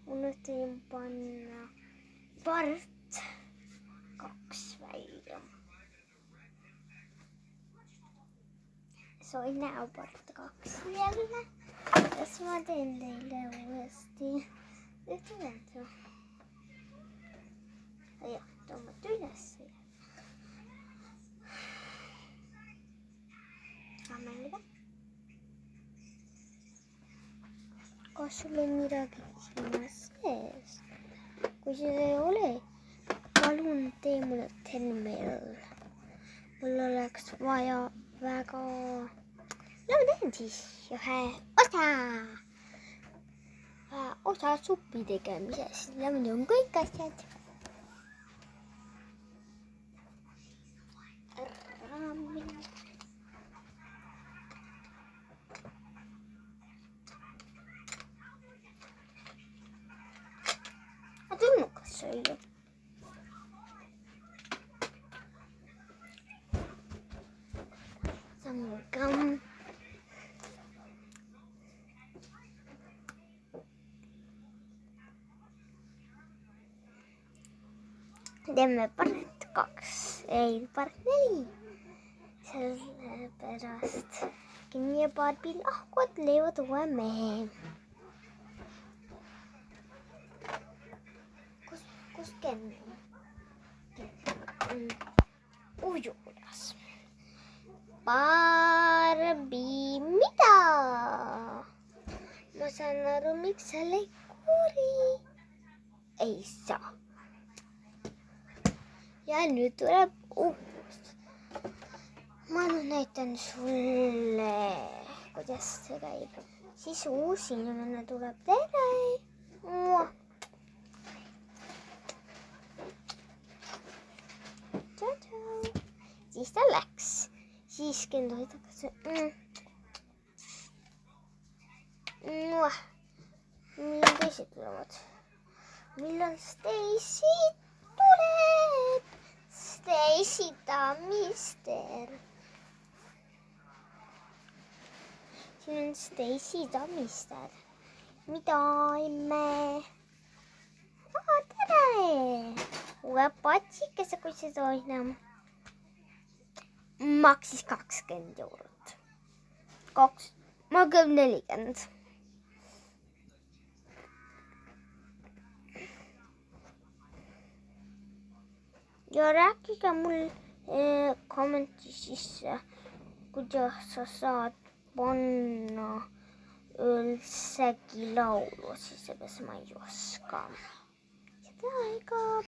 unustasin panna part 2 välja. Soi näo part 2 jälle. Kas ma teen teile uuesti ühte lendu? Jah, tõmmata üles. Mängida. Kas sul on midagi sinna sees? Kui seda ei ole, palun tee mulle terminal. Mul oleks vaja väga... No ma teen siis ühe osa suppi tegemisest. Lämmed on kõik asjad. Tulnukas sööa. Sammukam. Teeme part 2, ei part 4. Sellepärast Kenny ja Barbie lahkuvad, leiavad uue mehe. Kus Kenny on? Juures. Barbie, mida? Ma saan aru, miks sa ei koori. Ei saa. Ja nüüd tuleb uus. Ma näitan sulle, kuidas see käib. Siis uus inimene tuleb. Tere! Tšau-tšau! Siis ta läks. Siis Kendall tagasi. Millal teised tulevad? Millal Stacy tuleb? Stacy Tamister. Siin on Stacy Tamister. Mida emme? Tere! Uue patsikese, kui see toimub. Maksis 20 eurot. 40. Ja rääkige mul kommenti sisse, kuidas sa saad panna üldsegi laulu, siis ma ei oska. Seda ega